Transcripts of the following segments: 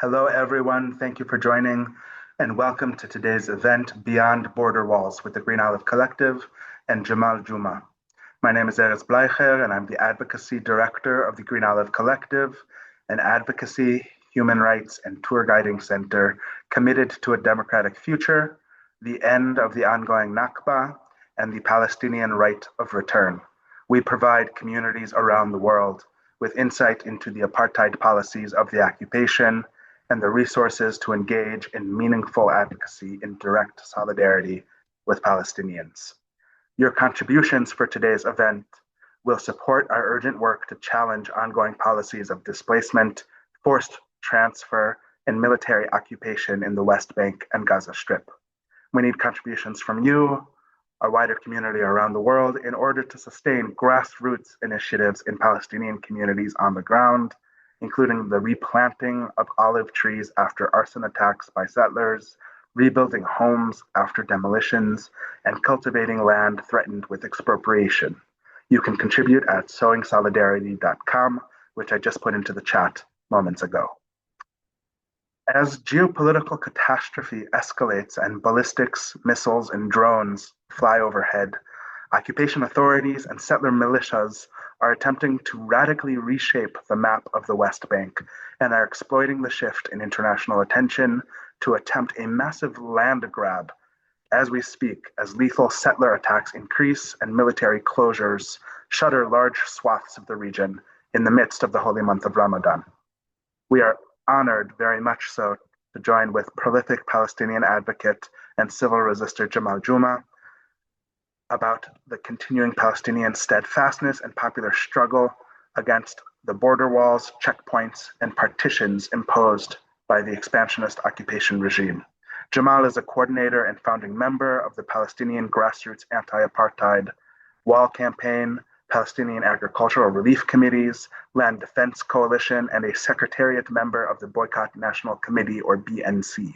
Hello, everyone. Thank you for joining, and welcome to today's event, Beyond Border Walls, with the Green Olive Collective and Jamal Juma. My name is Erez Bleicher, and I'm the Advocacy Director of the Green Olive Collective, an advocacy, human rights, and tour guiding center committed to a democratic future, the end of the ongoing Nakba, and the Palestinian right of return. We provide communities around the world with insight into the apartheid policies of the occupation and the resources to engage in meaningful advocacy in direct solidarity with Palestinians. Your contributions for today's event will support our urgent work to challenge ongoing policies of displacement, forced transfer, and military occupation in the West Bank and Gaza Strip. We need contributions from you, our wider community around the world, in order to sustain grassroots initiatives in Palestinian communities on the ground, including the replanting of olive trees after arson attacks by settlers, rebuilding homes after demolitions, and cultivating land threatened with expropriation. You can contribute at sowingsolidarity.com, which I just put into the chat moments ago. As geopolitical catastrophe escalates and ballistics, missiles, and drones fly overhead, occupation authorities and settler militias are attempting to radically reshape the map of the West Bank and are exploiting the shift in international attention to attempt a massive land grab as we speak, as lethal settler attacks increase and military closures shutter large swaths of the region in the midst of the holy month of Ramadan. We are honored, very much so, to join with prolific Palestinian advocate and civil resistor Jamal Juma about the continuing Palestinian steadfastness and popular struggle against the border walls, checkpoints, and partitions imposed by the expansionist occupation regime. Jamal is a coordinator and founding member of the Palestinian Grassroots Anti-Apartheid Wall Campaign, Palestinian Agricultural Relief Committees, Land Defense Coalition, and a secretariat member of the Boycott National Committee, or BNC.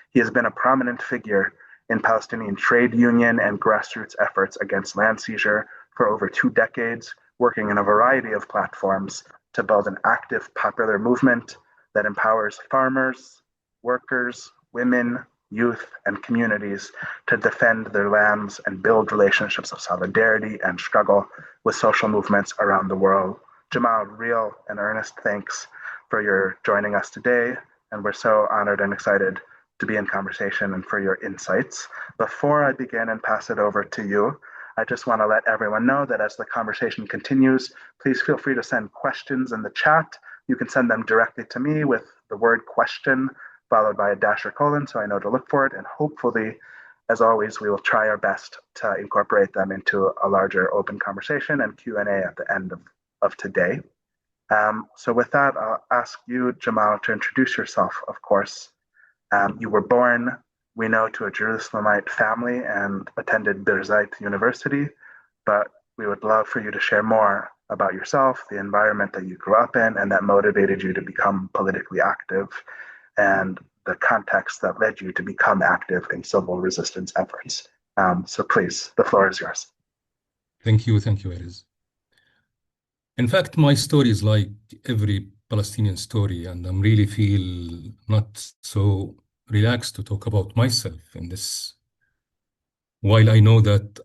He has been a prominent figure in Palestinian trade union and grassroots efforts against land seizure for over 2 decades, working in a variety of platforms to build an active popular movement that empowers farmers, workers, women, youth, and communities to defend their lands and build relationships of solidarity and struggle with social movements around the world. Jamal, real and earnest thanks for your joining us today, and we're so honored and excited to be in conversation and for your insights. Before I begin and pass it over to you, I just want to let everyone know that as the conversation continues, please feel free to send questions in the chat. You can send them directly to me with the word question followed by a dash or colon so I know to look for it. And hopefully, as always, we will try our best to incorporate them into a larger open conversation and Q&A at the end of today. So with that, I'll ask you, Jamal, to introduce yourself, of course. You were born, we know, to a Jerusalemite family and attended Birzeit University, but we would love for you to share more about yourself, the environment that you grew up in and that motivated you to become politically active, and the context that led you to become active in civil resistance efforts. So please, the floor is yours. Thank you, Erez. In fact, my story is like every Palestinian story, and I'm really feel not so relaxed to talk about myself in this. While I know that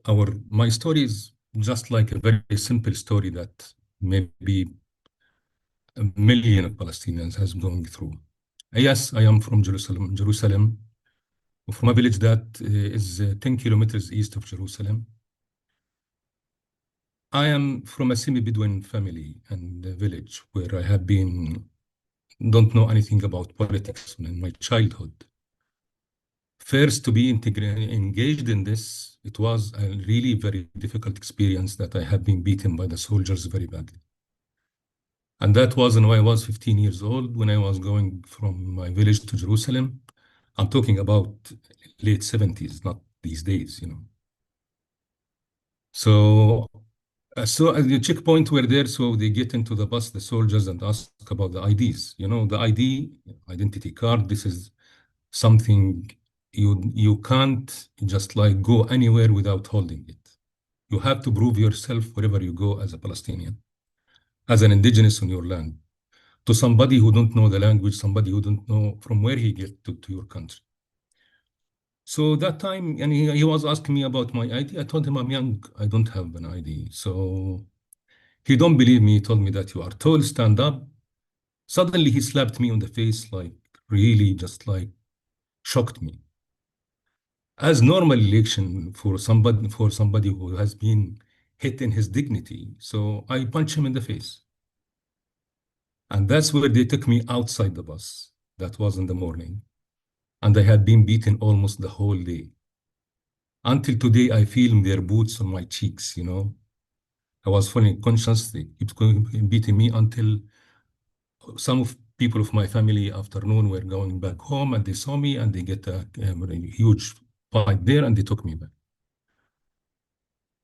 my story is just like a very simple story that maybe a million of Palestinians has gone through. Yes, I am from Jerusalem, from a village that is 10 kilometers east of Jerusalem. I am from a semi-Bedouin family and village where I have don't know anything about politics in my childhood. First, to be engaged in this, it was a really very difficult experience that I have been beaten by the soldiers very badly. And that was when I was 15 years old, when I was going from my village to Jerusalem. I'm talking about late 70s, not these days, So the checkpoint were there, so they get into the bus, the soldiers, and ask about the IDs. The ID, identity card, this is something you can't just like go anywhere without holding it. You have to prove yourself wherever you go as a Palestinian, as an indigenous on your land. to somebody who don't know the language, somebody who don't know from where he get to your country. So that time, and he was asking me about my ID. I told him I'm young, I don't have an ID. So he don't believe me. He told me that you are tall, stand up. Suddenly he slapped me on the face, like really just like shocked me. As normal election for somebody who has been hit in his dignity. So I punched him in the face. And that's where they took me outside the bus. That was in the morning. And I had been beaten almost the whole day. Until today, I feel their boots on my cheeks, you know. I was fully conscious. They kept beating me until some of people of my family afternoon were going back home and they saw me and they get a huge fight there and they took me back.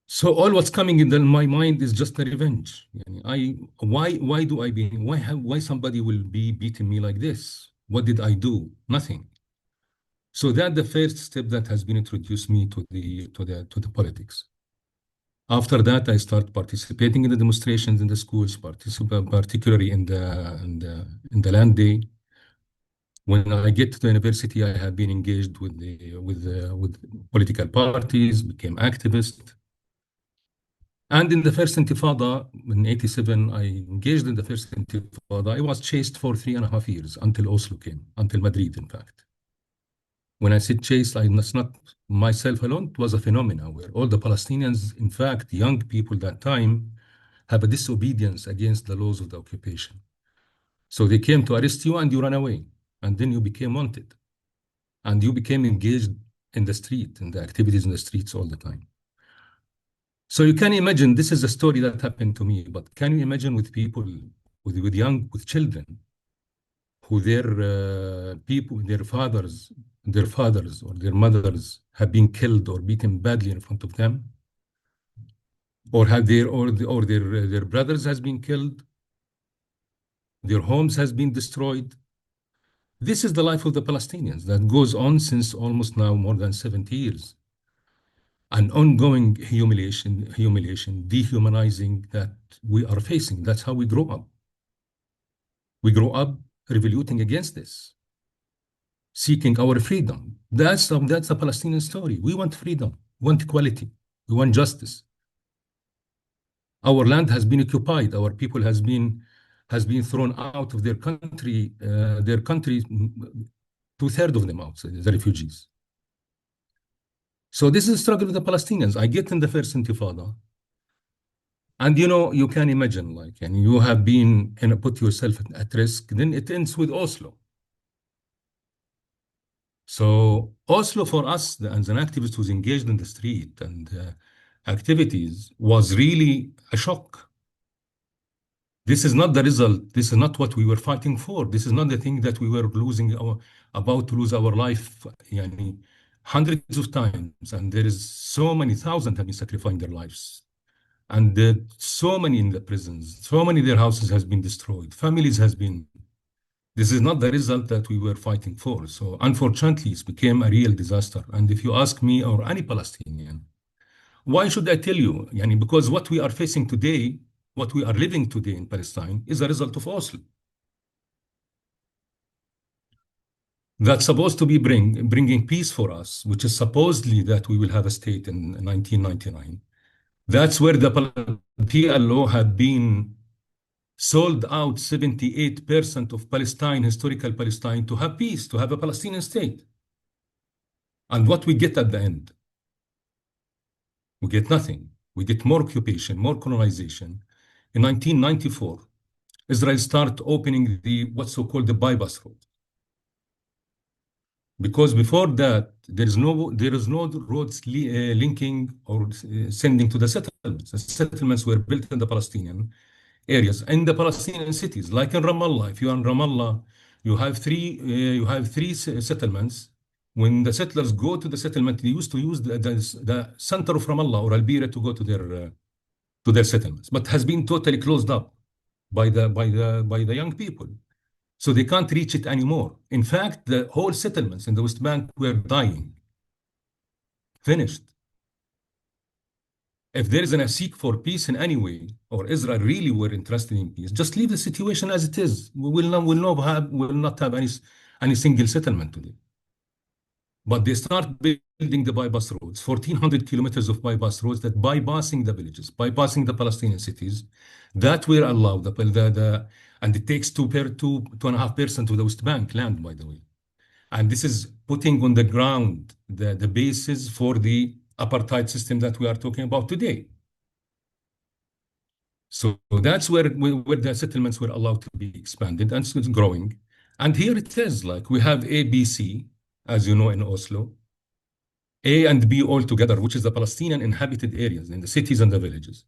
So all what's coming in my mind is just a revenge. Why do I be why somebody will be beating me like this? What did I do? Nothing. So that the first step that has been introduced me to the politics. After that, I start participating in the demonstrations in the schools, particularly in the land day. When I get to the university, I have been engaged with political parties, became activist. And in the first Intifada in '87, I engaged in the first Intifada. I was chased for 3.5 years until Oslo came, until Madrid, in fact. When I said chased, it's not myself alone. It was a phenomenon where all the Palestinians, in fact, young people that time, have a disobedience against the laws of the occupation. So they came to arrest you and you ran away. And then you became wanted. And you became engaged in the street, in the activities in the streets all the time. So you can imagine, this is a story that happened to me, but can you imagine with people, with children, who their fathers or their mothers have been killed or beaten badly in front of them, or have their brothers has been killed, their homes has been destroyed. This is the life of the Palestinians that goes on since almost now more than 70 years. An ongoing humiliation, dehumanizing that we are facing. That's how we grow up. We grow up revoluting against this, seeking our freedom. That's the Palestinian story. We want freedom, we want equality, we want justice. Our land has been occupied. Our people has been thrown out of their country. Two-thirds of them out, the refugees. So this is a struggle with the Palestinians. I get in the first Intifada. And you can imagine, and you have been and put yourself at risk. Then it ends with Oslo. So Oslo for us, as an activist who's engaged in the street and activities, was really a shock. This is not the result. This is not what we were fighting for. This is not the thing that we were about to lose our life, hundreds of times. And there is so many thousands have been sacrificing their lives. And so many in the prisons, so many their houses has been destroyed, families has been. This is not the result that we were fighting for. So unfortunately, it became a real disaster. And if you ask me or any Palestinian, why should I tell you? Because what we are facing today, what we are living today in Palestine is a result of Oslo. That's supposed to be bringing peace for us, which is supposedly that we will have a state in 1999. That's where the PLO had been sold out 78% of Palestine, historical Palestine, to have peace, to have a Palestinian state. And what we get at the end? We get nothing. We get more occupation, more colonization. In 1994, Israel started opening what's so-called the bypass road. Because before that, there is no roads linking or sending to the settlements. The settlements were built in the Palestinian areas, in the Palestinian cities, like in Ramallah. If you are in Ramallah, you have three settlements. When the settlers go to the settlement, they used to use the center of Ramallah or Al-Bira to go to their settlements, but has been totally closed up by the young people. So they can't reach it anymore. In fact, the whole settlements in the West Bank were dying, finished. if there is a seek for peace in any way, or Israel really were interested in peace, just leave the situation as it is. We will not have any single settlement today. But they start building the bypass roads, 1,400 kilometers of bypass roads that bypassing the villages, bypassing the Palestinian cities, that were allowed. And it takes 2.5% of the West Bank land, by the way. And this is putting on the ground the basis for the apartheid system that we are talking about today. So that's where the settlements were allowed to be expanded, and it's growing. And here it is, like we have A, B, C, as you know, in Oslo. A and B all together, which is the Palestinian inhabited areas in the cities and the villages,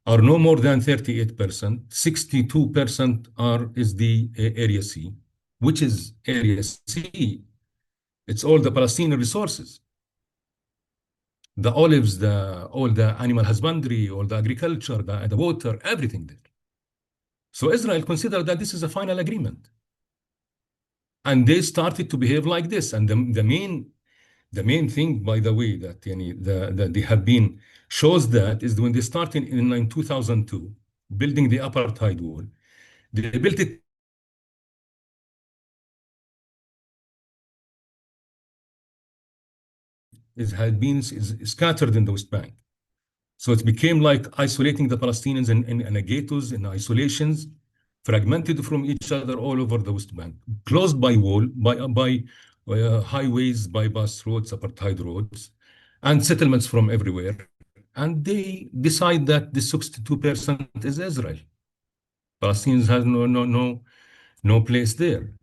are no more than 38%. 62% is the area C, which is area C. It's all the Palestinian resources, the olives, all the animal husbandry, all the agriculture, the water, everything there. So Israel considered that this is a final agreement. And they started to behave like this. And the main thing, by the way, that they have been shows that is when they started in 2002, building the apartheid wall. They built it had been scattered in the West Bank. So it became like isolating the Palestinians in ghettos, in isolations, fragmented from each other all over the West Bank, closed by wall, by highways, bypass roads, apartheid roads, and settlements from everywhere. And they decide that the 62% is Israel. Palestinians have no place there.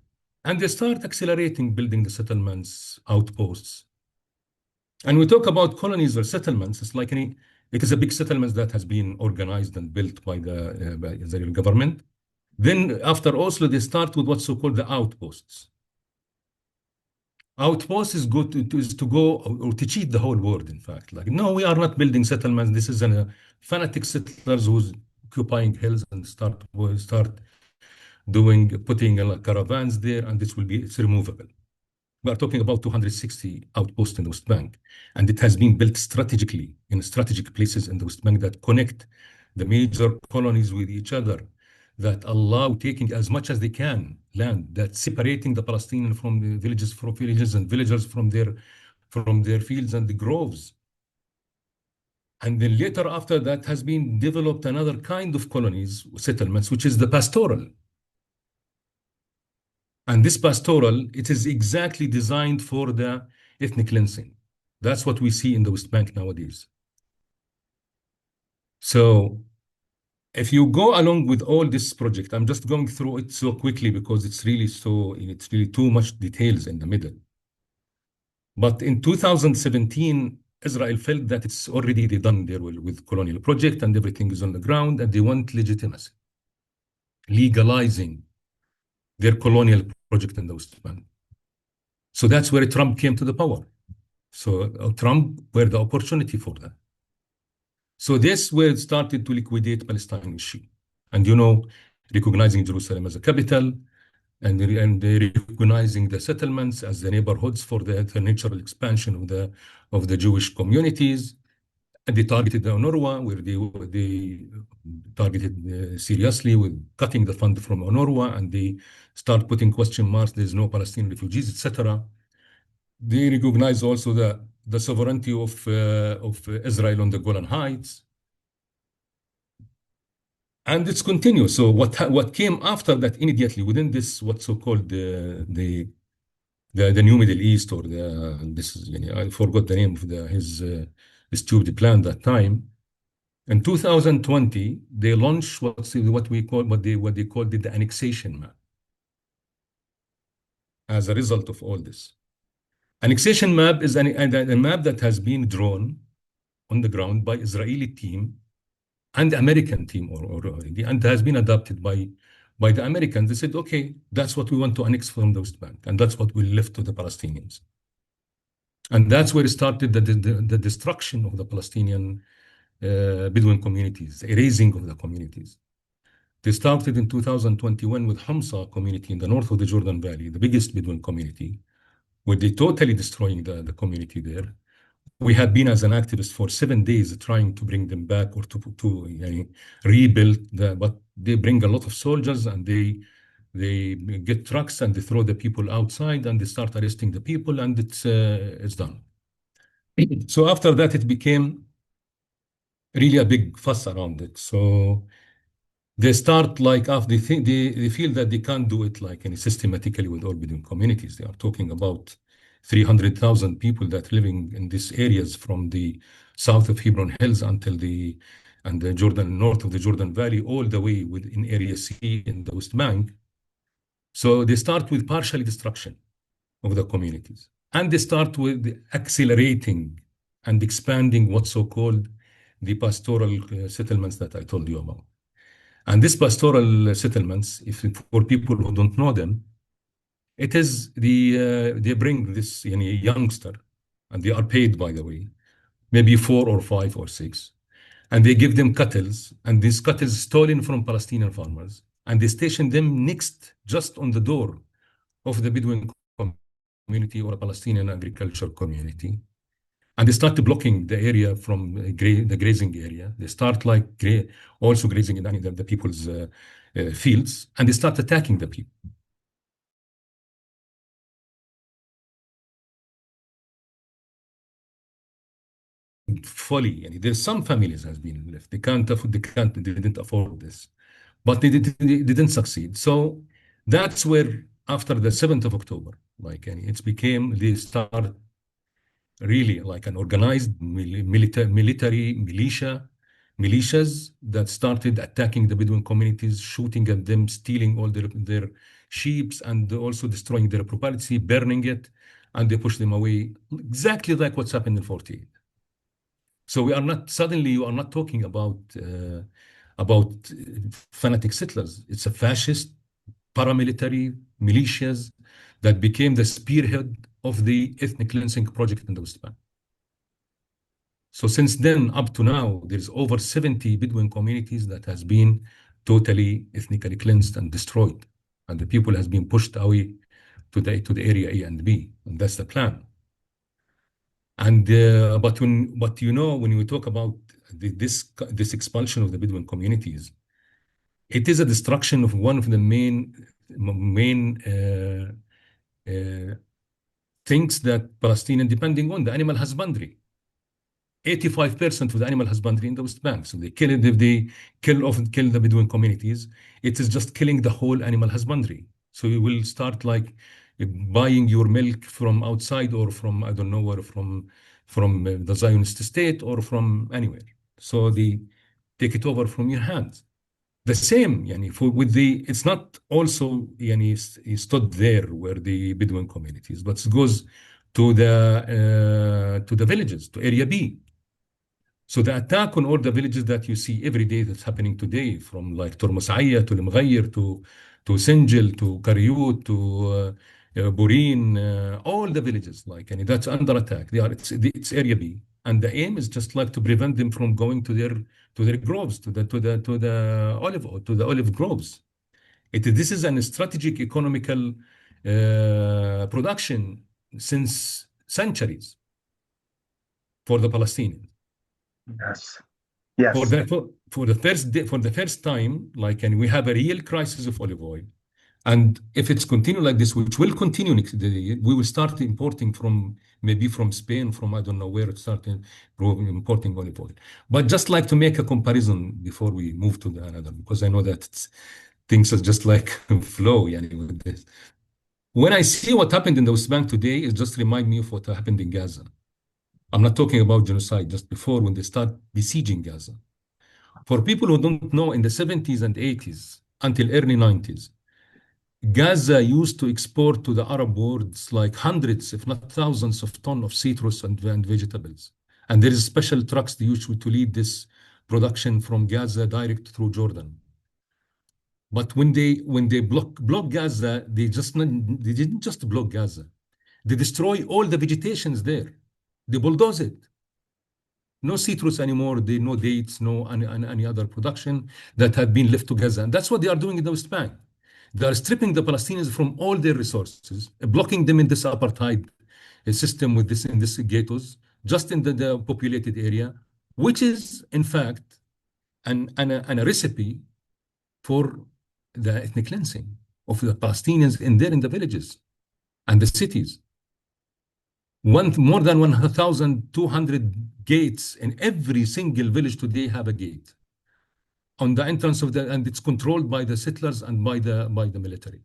And they start accelerating building the settlements, outposts. And we talk about colonies or settlements, it's like it is a big settlement that has been organized and built by the Israeli government. Then after Oslo, they start with what's so-called the outposts. Outposts is good to go or to cheat the whole world, in fact. Like, no, we are not building settlements. This is a fanatic settlers who's occupying hills and will start putting caravans there, and it's removable. We are talking about 260 outposts in the West Bank, and it has been built strategically in strategic places in the West Bank that connect the major colonies with each other, that allow taking as much as they can land, that separating the Palestinian from the villages and villagers from their fields and the groves. And then later after that has been developed another kind of colonies, settlements, which is the pastoral. And this pastoral, it is exactly designed for the ethnic cleansing. That's what we see in the West Bank nowadays. So if you go along with all this project, I'm just going through it so quickly because it's really too much details in the middle. But in 2017, Israel felt that it's already done there with colonial project and everything is on the ground, and they want legitimacy, legalizing their colonial project in the West Bank. So that's where Trump came to the power. So Trump were the opportunity for that. So this where it started to liquidate Palestine issue. And recognizing Jerusalem as a capital, and recognizing the settlements as the neighborhoods for the natural expansion of the Jewish communities. And they targeted the UNRWA, where they targeted seriously with cutting the fund from UNRWA, and they start putting question marks. There's no Palestinian refugees, etc. They recognize also the sovereignty of Israel on the Golan Heights, and it's continuous. So what came after that immediately within this what's so-called the New Middle East, or I forgot the name of his stupid plan that time. In 2020, they launched what they called the annexation map. As a result of all this, annexation map is a map that has been drawn on the ground by Israeli team and the American team already, and has been adopted by the Americans. They said, okay, that's what we want to annex from the West Bank, and that's what we left to the Palestinians. And that's where it started the destruction of the Palestinian Bedouin communities, erasing of the communities. They started in 2021 with Hamsa community in the north of the Jordan Valley, the biggest Bedouin community, where they totally destroying the community there. we have been as an activist for 7 days trying to bring them back or to rebuild but they bring a lot of soldiers and they get trucks and they throw the people outside and they start arresting the people and it's done. So after that, it became really a big fuss around it. So they start like after they feel that they can't do it like any systematically with all Bedouin communities. They are talking about 300,000 people that living in these areas from the south of Hebron Hills until the Jordan north of the Jordan Valley, all the way within Area C in the West Bank. So they start with partial destruction of the communities, and they start with accelerating and expanding what's so-called the pastoral settlements that I told you about. And these pastoral settlements, if for people who don't know them, it is they bring this youngster, and they are paid, by the way, maybe 4 or 5 or 6, and they give them cattle, and these cattle stolen from Palestinian farmers, and they station them next, just on the door of the Bedouin community or a Palestinian agriculture community. And they start blocking the area from the grazing area. They start like also grazing in the people's fields, and they start attacking the people. Fully, there's some families has been left. They didn't afford this, but they didn't succeed. So that's where after the 7th of October, it became, they start really like an organized military militias that started attacking the Bedouin communities, shooting at them, stealing all their sheep, and also destroying their property, burning it, and they push them away, exactly like what's happened in 48. So we are not, suddenly you are not talking about fanatic settlers. It's a fascist paramilitary militias that became the spearhead of the ethnic cleansing project in the West Bank. So since then up to now, there's over 70 Bedouin communities that has been totally ethnically cleansed and destroyed, and the people has been pushed away to the area A and B, and that's the plan. And but when we talk about this expulsion of the Bedouin communities, it is a destruction of one of the main things that Palestinian depending on, the animal husbandry. 85% of the animal husbandry in the West Bank. So they kill it. If they kill the Bedouin communities, it is just killing the whole animal husbandry. So you will start like buying your milk from outside or from, I don't know where, from the Zionist state or from anywhere. So they take it over from your hands. The same, it's not also stood there where the Bedouin communities, but it goes to the villages, to Area B. So the attack on all the villages that you see every day that's happening today, from like Tormosaya to Lemghayr to Sinjil to Karyut to Burin, all the villages, that's under attack. It's Area B, and the aim is just like to prevent them from going to their groves, to the olive groves. This is a strategic economical production since centuries for the Palestinians. Yes. Yes. For the first time, and we have a real crisis of olive oil. And if it's continued like this, which will continue next day, we will start importing maybe from Spain, from I don't know where, importing olive oil. But just like to make a comparison before we move to another, because I know that things are just like flow with this. When I see what happened in the West Bank today, it just reminds me of what happened in Gaza. I'm not talking about genocide, just before, when they start besieging Gaza. For people who don't know, in the 70s and 80s until early 90s, Gaza used to export to the Arab world like hundreds, if not thousands, of tons of citrus and vegetables. And there is special trucks they use to lead this production from Gaza direct through Jordan. But when they block Gaza, they didn't just block Gaza. They destroy all the vegetations there. They bulldoze it. No citrus anymore. No dates. No any other production that had been left to Gaza. And that's what they are doing in the West Bank. They are stripping the Palestinians from all their resources, blocking them in this apartheid system in this ghettos, just in the populated area, which is in fact a recipe for the ethnic cleansing of the Palestinians in the villages and the cities. More than 1,200 gates in every single village today have a gate on the entrance of and it's controlled by the settlers and by the military.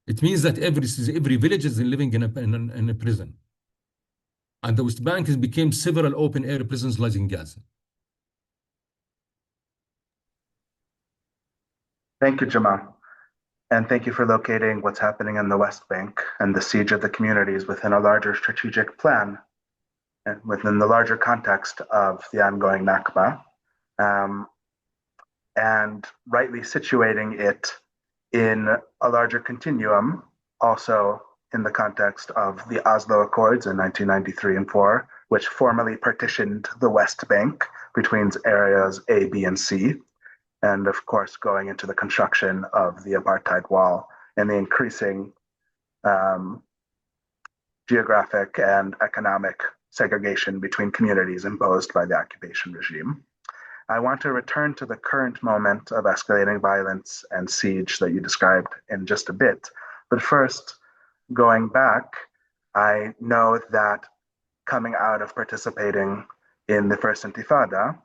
It means that every village is living in a prison. And the West Bank has became several open air prisons like in Gaza. Thank you, Jamal. And thank you for locating what's happening in the West Bank and the siege of the communities within a larger strategic plan and within the larger context of the ongoing Nakba, and rightly situating it in a larger continuum, also in the context of the Oslo Accords in 1993 and 4, which formally partitioned the West Bank between areas A, B, and C, and of course going into the construction of the apartheid wall and the increasing geographic and economic segregation between communities imposed by the occupation regime. I want to return to the current moment of escalating violence and siege that you described in just a bit. But first, going back, I know that coming out of participating in the first Intifada,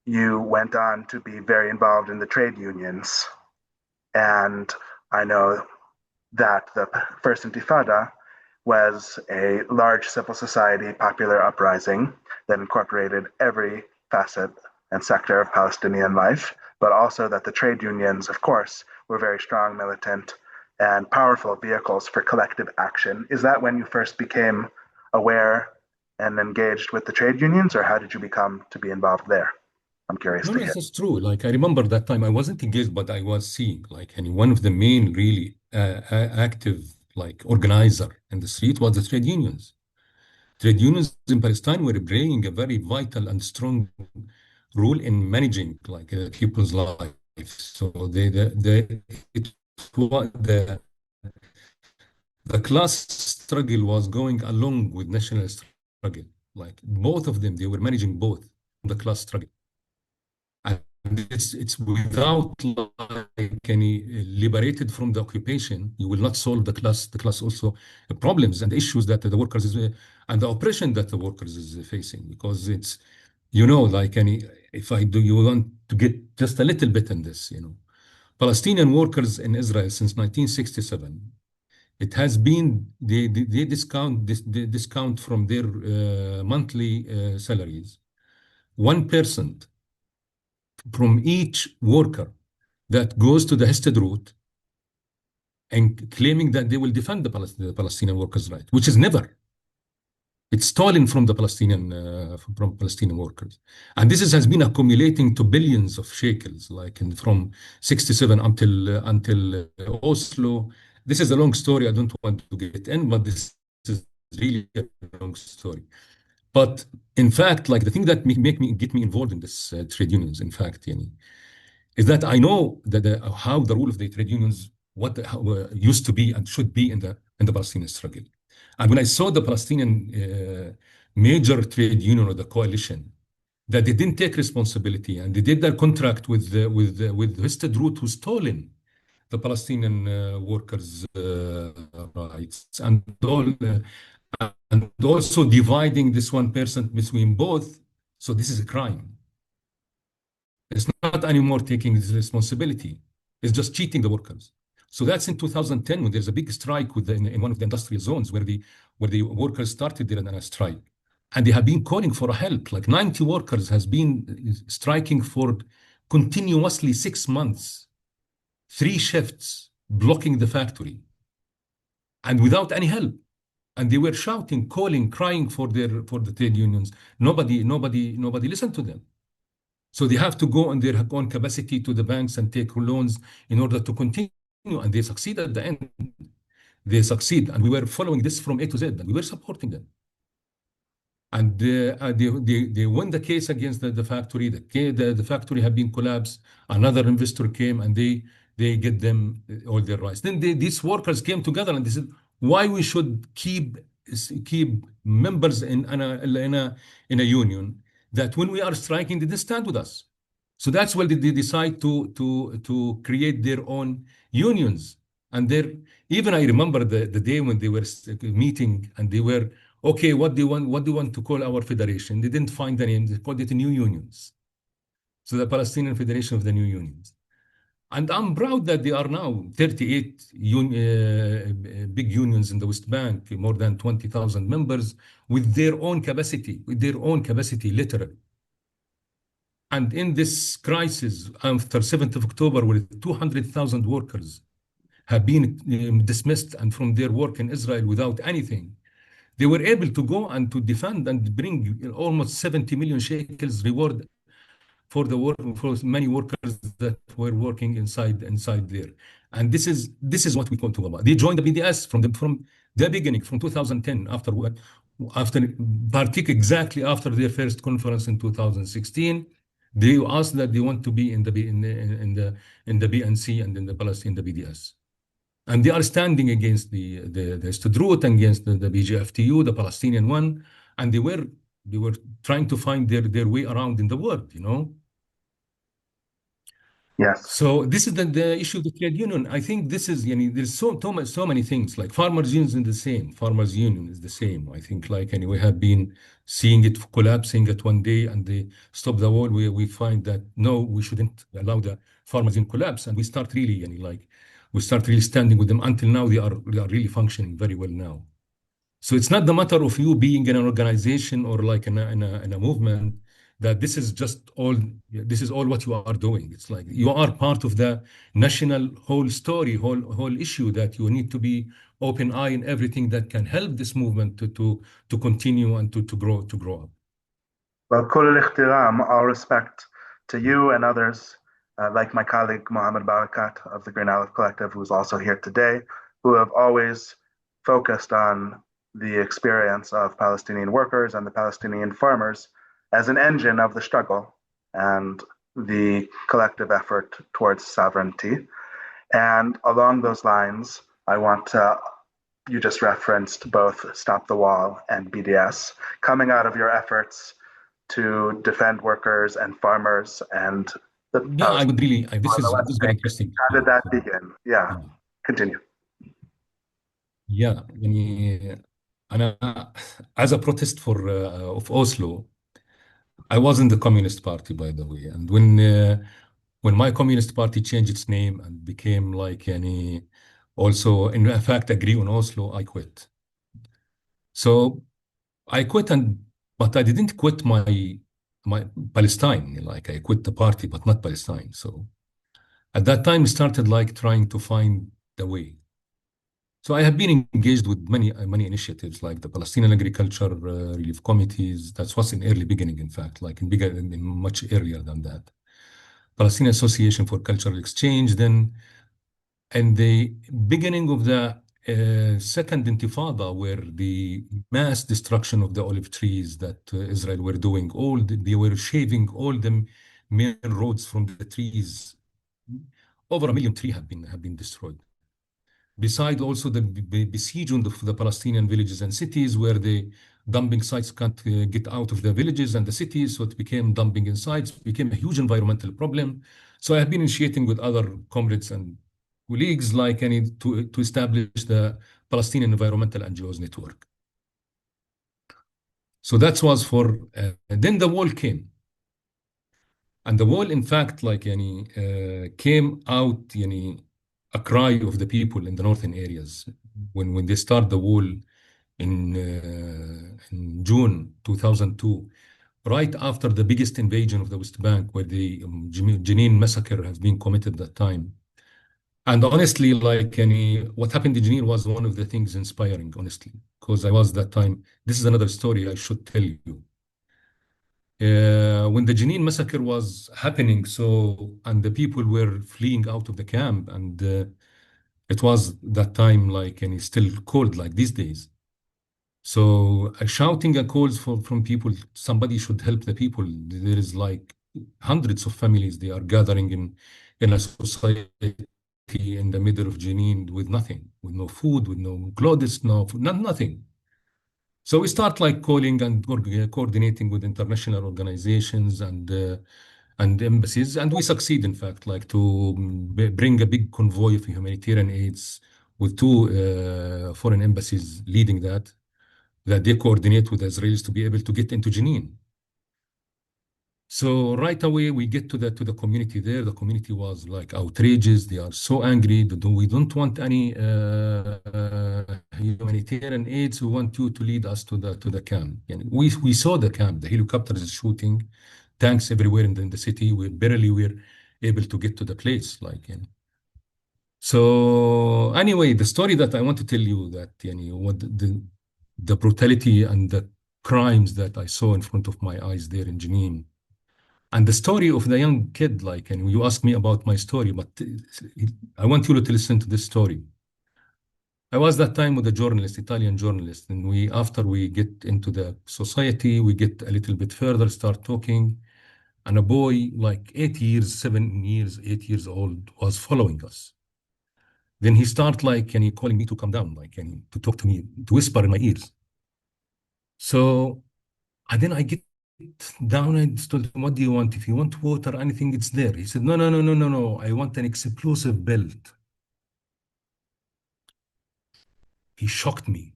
you went on to be very involved in the trade unions. And I know that the first Intifada was a large civil society popular uprising that incorporated every facet and sector of Palestinian life, but also that the trade unions, of course, were very strong, militant, and powerful vehicles for collective action. Is that when you first became aware and engaged with the trade unions, or how did you become to be involved there? I'm curious No, to no, hear. that's true. Like I remember that time I wasn't engaged, but I was seeing like, and one of the main really active like organizer in the street was the trade unions. Trade unions in Palestine were playing a very vital and strong role in managing like people's life. So it was the class struggle was going along with national struggle. Like both of them, they were managing both the class struggle. And it's without like any liberated from the occupation, you will not solve the class also problems and issues that the workers is, and the oppression that the workers is facing, because it's, like any, if I do, you want to get just a little bit in this, Palestinian workers in Israel since 1967, it has been, they discount from their monthly salaries 1% from each worker that goes to the Hested route and claiming that they will defend the Palestinian workers' right, which is never. It's stolen from the Palestinian workers, and has been accumulating to billions of shekels, like from '67 until Oslo. This is a long story. I don't want to get in, but this is really a long story. But in fact, like the thing that get me involved in this trade unions, in fact, is that I know that how the role of the trade unions used to be and should be in the Palestinian struggle. And when I saw the Palestinian major trade union or the coalition, that they didn't take responsibility and they did their contract with Hested Root, who stolen the Palestinian workers' rights and also dividing this 1% between both. So this is a crime. It's not anymore taking this responsibility. It's just cheating the workers. So that's in 2010 when there's a big strike in one of the industrial zones where the workers started their strike. And they have been calling for help. Like 90 workers has been striking for continuously 6 months, 3 shifts, blocking the factory, and without any help. And they were shouting, calling, crying for the trade unions. Nobody listened to them. So they have to go on their own capacity to the banks and take loans in order to continue. And they succeed at the end. They succeed. And we were following this from A to Z, and we were supporting them. And they won the case against the factory. The factory had been collapsed. Another investor came and they get them all their rights. Then these workers came together and they said, why we should keep keep members in a union that when we are striking, they stand with us. So that's why they decide to create their own unions. And even I remember the day when they were meeting and they were, okay, what do you want to call our federation? They didn't find the name, they called it New Unions. So the Palestinian Federation of the New Unions. And I'm proud that there are now 38 big unions in the West Bank, more than 20,000 members with their own capacity, literally. And in this crisis, after 7th of October, where 200,000 workers have been dismissed and from their work in Israel without anything, they were able to go and to defend and bring almost 70 million shekels reward for many workers that were working inside there. And this is what we want to about. They joined the BDS from the beginning, from 2010, after exactly after their first conference in 2016. They asked that they want to be in the BNC and in the BDS. And they are standing against the Histadrut, against the BGFTU, the Palestinian one, and they were trying to find their way around in the world, you know. Yes. So this is the issue of the trade union. I think this is, there's so many things, like farmers union is the same. Farmers union is the same. I think we have been seeing it collapsing at one day and they stop the wall. We find that no, we shouldn't allow the farmers union collapse. And we start really standing with them. Until now, they are really functioning very well now. So it's not the matter of you being in an organization or like in a movement, that this is all what you are doing. It's like you are part of the national whole story, whole issue, that you need to be open eye in everything that can help this movement to continue and to grow up. Well, kul al-ihtiram, all respect to you and others, like my colleague Mohammed Barakat of the Green Olive Collective, who's also here today, who have always focused on the experience of Palestinian workers and the Palestinian farmers as an engine of the struggle and the collective effort towards sovereignty. And along those lines, you just referenced both Stop the Wall and BDS, coming out of your efforts to defend workers and farmers and I would really, this is very interesting. How did that begin? Yeah, continue. Yeah, as a protest of Oslo, I was in the Communist Party, by the way. And when my Communist Party changed its name and became also, in fact, agree on Oslo, I quit. So I quit, but I didn't quit my Palestine. Like I quit the party, but not Palestine. So at that time, I started trying to find the way. So I have been engaged with many initiatives like the Palestinian Agriculture Relief Committees. That was in early beginning, in fact, in much earlier than that. Palestinian Association for Cultural Exchange. Then, and the beginning of the second Intifada, where the mass destruction of the olive trees that Israel were doing, they were shaving all the main roads from the trees. Over 1 million trees have been destroyed. Beside also the besiege of the Palestinian villages and cities, where the dumping sites can't get out of the villages and the cities, so it became dumping in sites, became a huge environmental problem. So I have been initiating with other comrades and colleagues to establish the Palestinian Environmental NGOs Network. So that was then the wall came. And the wall, in fact, came out, a cry of the people in the northern areas when they start the wall in June 2002, right after the biggest invasion of the West Bank, where the Jenin massacre has been committed that time. And honestly, what happened in Jenin was one of the things inspiring, honestly, because I was that time. This is another story I should tell you. When the Jenin massacre was happening, and the people were fleeing out of the camp, and it was that time and it's still cold like these days. So shouting and calls from people, somebody should help the people. There is hundreds of families, they are gathering in a society in the middle of Jenin with nothing, with no food, with no clothes, nothing. So we start like calling and coordinating with international organizations and embassies, and we succeed, in fact, like to bring a big convoy of humanitarian aids with two foreign embassies leading that they coordinate with Israelis to be able to get into Jenin. So right away we get to the community there. The community was like outrageous. They are so angry. We don't want any humanitarian aids. We want you to lead us to the camp. And we saw the camp. The helicopters shooting, tanks everywhere in the city. We barely were able to get to the place. So anyway, the story that I want to tell you that what the brutality and the crimes that I saw in front of my eyes there in Jenin. And the story of the young kid, and you asked me about my story, but I want you to listen to this story. I was that time with a journalist, Italian journalist, and after we get into the society, we get a little bit further, start talking, and a boy like 8 years old was following us. Then he start and he calling me to come down, and to talk to me, to whisper in my ears. So, and then I get down and told him, what do you want? If you want water, anything, it's there. He said, no, no, no, no, no, no. I want an explosive belt. He shocked me,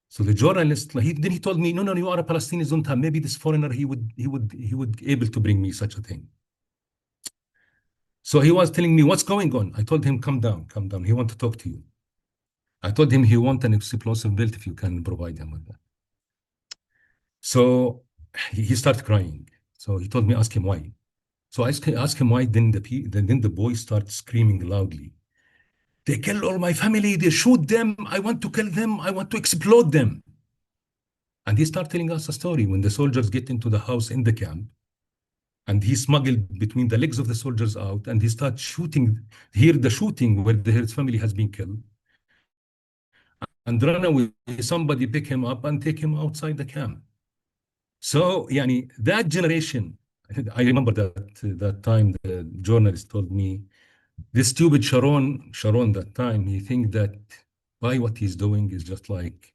So the journalist, then he told me, no, no, you are a Palestinian, don't have. Maybe this foreigner, he would able to bring me such a thing. So he was telling me, what's going on? I told him, come down, come down. He want to talk to you. I told him he want an explosive belt if you can provide him with that. So he started crying. So he told me, ask him why. So I asked him why. Then the boy started screaming loudly. They kill all my family. They shoot them. I want to kill them. I want to explode them. And he started telling us a story when the soldiers get into the house in the camp, and he smuggled between the legs of the soldiers out, and he started shooting. Hear the shooting where his family has been killed, and run away. Somebody pick him up and take him outside the camp. So, that generation. I remember that time the journalist told me, this stupid Sharon that time, he think that by what he's doing is just like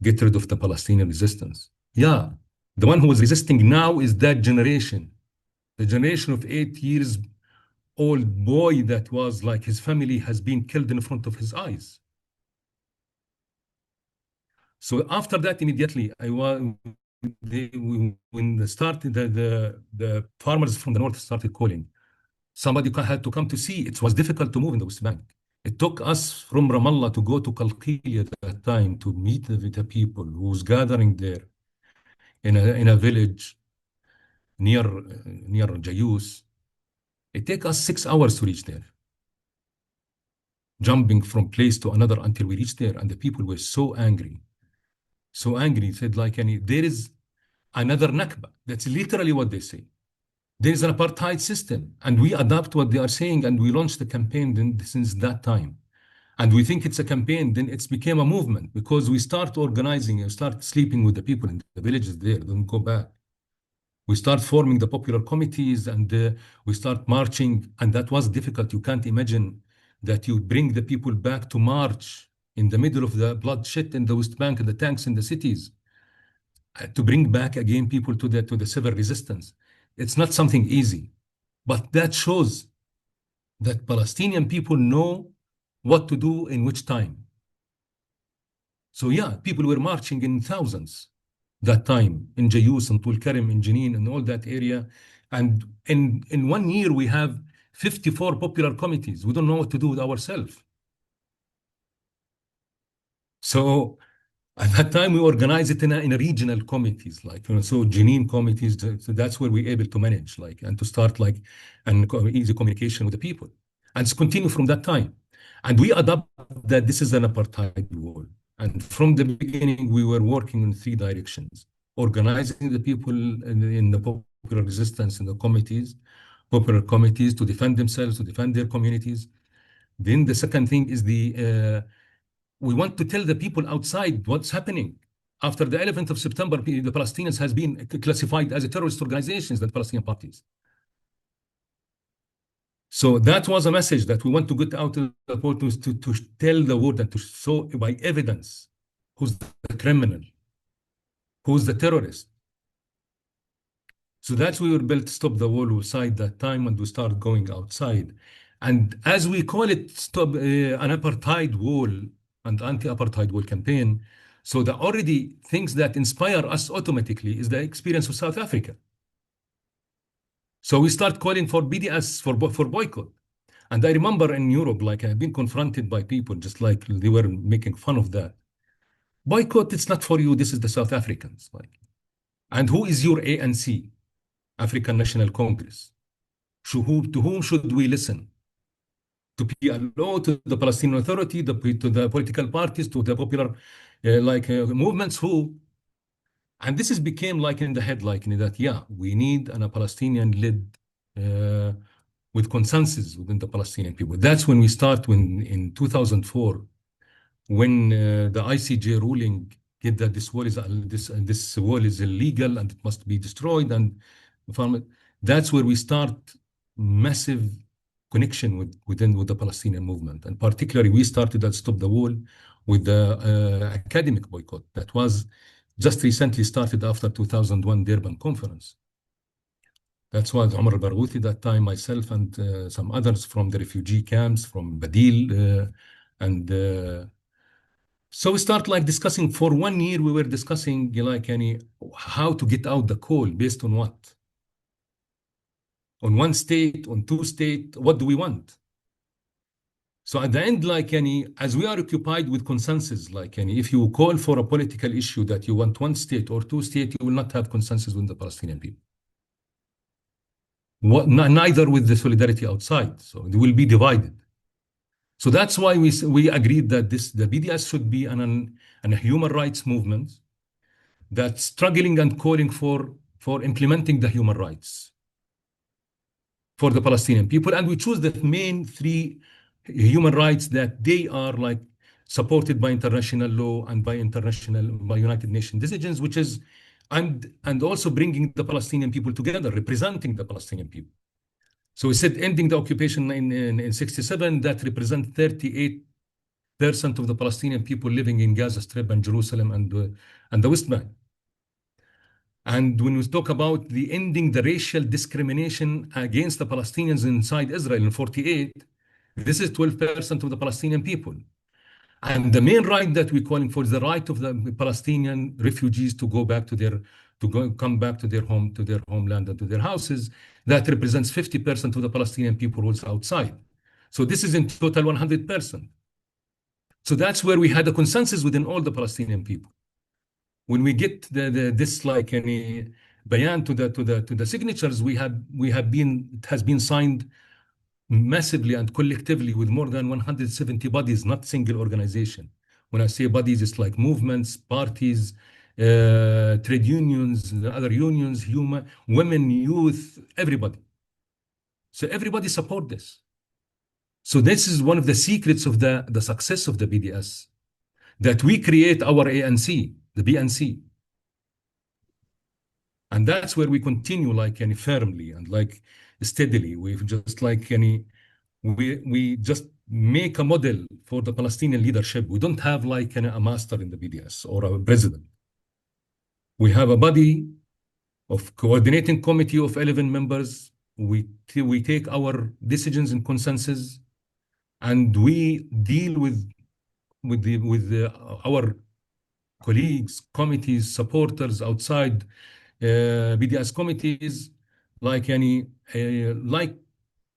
get rid of the Palestinian resistance. Yeah, the one who is resisting now is that generation, the generation of 8 years old boy that was like his family has been killed in front of his eyes. So after that, immediately when the farmers from the north started calling, somebody had to come to see. It was difficult to move in the West Bank. It took us from Ramallah to go to Qalqili at that time to meet the people who was gathering there in a village near Jayus. It took us 6 hours to reach there, jumping from place to another until we reached there. And the people were so angry, said there is another Nakba. That's literally what they say. There is an apartheid system, and we adapt what they are saying, and we launched the campaign since that time. And we think it's a campaign, then it's became a movement because we start organizing and start sleeping with the people in the villages there, don't go back. We start forming the popular committees, and we start marching, and that was difficult. You can't imagine that you bring the people back to march in the middle of the bloodshed in the West Bank and the tanks in the cities, to bring back again people to the civil resistance. It's not something easy, but that shows that Palestinian people know what to do in which time. So yeah, people were marching in thousands that time in Jayus and Tulkarim, in Jenin, and all that area. And in 1 year, we have 54 popular committees. We don't know what to do with ourselves. So at that time, we organized it in a regional committees, so Jenin committees. So that's where we're able to manage, and to start easy communication with the people, and to continue from that time. And we adopt that this is an apartheid world. And from the beginning, we were working in 3 directions: organizing the people in the popular resistance in the popular committees to defend themselves, to defend their communities. Then the second thing is we want to tell the people outside what's happening. After the 11th of September, the Palestinians has been classified as a terrorist organizations, the Palestinian parties. So that was a message that we want to get out to the world, to tell the world and to show by evidence who's the criminal, who's the terrorist. So that's we were built to stop the wall outside that time, and we start going outside. And as we call it, stop an apartheid wall and anti-apartheid wall campaign. So the already things that inspire us automatically is the experience of South Africa. So we start calling for BDS for boycott. And I remember in Europe, like I've been confronted by people just like they were making fun of that. Boycott, it's not for you. This is the South Africans. Like, and who is your ANC, African National Congress? To whom should we listen? To PLO, to the Palestinian Authority, to the political parties, to the popular movements? Who? And this is became like in the head, like in that, yeah, we need a Palestinian-led with consensus within the Palestinian people. That's when we start when in 2004, when the ICJ ruling get that this wall is illegal and it must be destroyed, and that's where we start massive connection with the Palestinian movement, and particularly we started at Stop the Wall with the academic boycott that was just recently started after 2001 Durban conference. That's why Omar al-Barghouthi that time, myself and some others from the refugee camps from Badil and so we start like discussing for 1 year. We were discussing like any how to get out the coal based on what? On one state, on two state, what do we want? So at the end, like any, as we are occupied with consensus, like any, if you call for a political issue that you want one state or two states, you will not have consensus with the Palestinian people. Neither with the solidarity outside. So they will be divided. So that's why we agreed that the BDS should be a human rights movement that's struggling and calling for implementing the human rights for the Palestinian people. And we choose the main three human rights that they are like supported by international law and by United Nations decisions, which is and also bringing the Palestinian people together, representing the Palestinian people. So we said ending the occupation in 67, that represents 38% of the Palestinian people living in Gaza Strip and Jerusalem and the West Bank. And when we talk about the ending the racial discrimination against the Palestinians inside Israel in 48, this is 12% of the Palestinian people. And the main right that we're calling for is the right of the Palestinian refugees to come back to their homeland and to their houses. That represents 50% of the Palestinian people who's outside. So this is in total 100%. So that's where we had a consensus within all the Palestinian people. When we get this like any bayan to the signatures, it has been signed massively and collectively with more than 170 bodies, not single organization. When I say bodies, it's like movements, parties, trade unions, other unions, women, youth, everybody. So everybody support this. So this is one of the secrets of the success of the BDS, that we create our ANC, the BNC. And that's where we continue like any firmly and like steadily. We've just like any, we just make a model for the Palestinian leadership. We don't have like a master in the BDS or a president. We have a body of coordinating committee of 11 members. We take our decisions in consensus, and we deal with our colleagues, committees, supporters outside BDS committees, like any like